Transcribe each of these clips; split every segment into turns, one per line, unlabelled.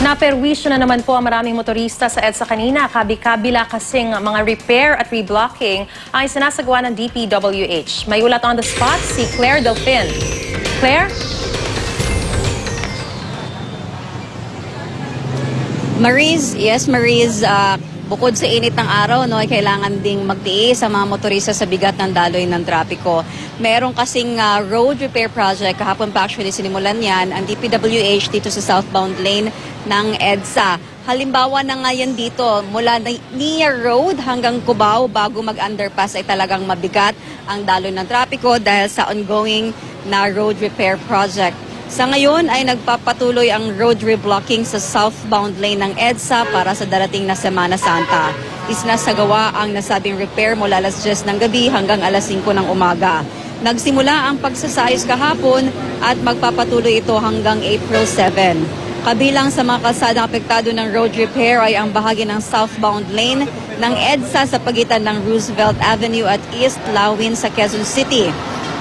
Naperwisyo na naman po ang maraming motorista sa EDSA kanina. Kabi-kabila kasing mga repair at reblocking ay sinasagawa ng DPWH. May ulat on the spot si Claire Delfin. Claire?
Mariz, yes Mariz, bukod sa init ng araw, ay kailangan ding magtiis ang mga motorista sa bigat ng daloy ng trapiko. Meron kasing road repair project, kahapon pa actually sinimulan yan, ang DPWH dito sa southbound lane ng EDSA. Halimbawa na nga yan dito, mula Nia Road hanggang Cubao bago mag-underpass ay talagang mabigat ang daloy ng trapiko dahil sa ongoing na road repair project. Sa ngayon ay nagpapatuloy ang road reblocking sa southbound lane ng EDSA para sa darating na Semana Santa. Isinasagawa ang nasabing repair mula alas 10 ng gabi hanggang alas 5 ng umaga. Nagsimula ang pagsasayos kahapon at magpapatuloy ito hanggang April 7. Kabilang sa mga kalsadang apektado ng road repair ay ang bahagi ng southbound lane ng EDSA sa pagitan ng Roosevelt Avenue at East Lawin sa Quezon City,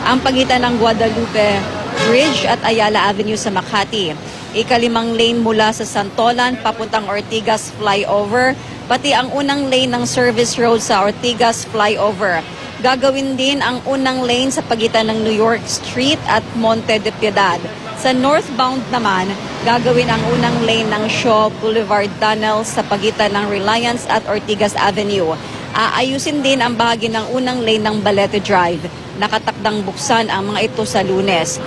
ang pagitan ng Guadalupe Bridge at Ayala Avenue sa Makati, ikalimang lane mula sa Santolan papuntang Ortigas Flyover, pati ang unang lane ng service road sa Ortigas Flyover. Gagawin din ang unang lane sa pagitan ng New York Street at Monte de Piedad. Sa northbound naman, gagawin ang unang lane ng Shaw Boulevard Tunnel sa pagitan ng Reliance at Ortigas Avenue. Aayusin din ang bahagi ng unang lane ng Balete Drive. Nakatakdang buksan ang mga ito sa Lunes.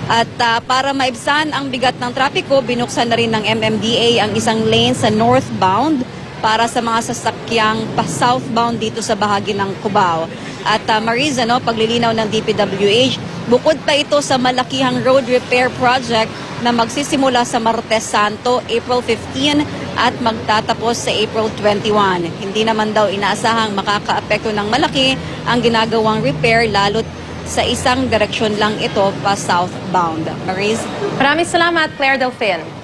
At para maibsan ang bigat ng trapiko, binuksan na rin ng MMDA ang isang lane sa northbound para sa mga sasakyang pa-southbound dito sa bahagi ng Cubao. At Mariz, paglilinaw ng DPWH, bukod pa ito sa malakihang road repair project na magsisimula sa Martes Santo, April 15 at magtatapos sa April 21. Hindi naman daw inaasahang makakaapekto ng malaki ang ginagawang repair lalo't sa isang direksyon lang ito pa southbound. Mariz?
Maraming salamat, Claire Delfin.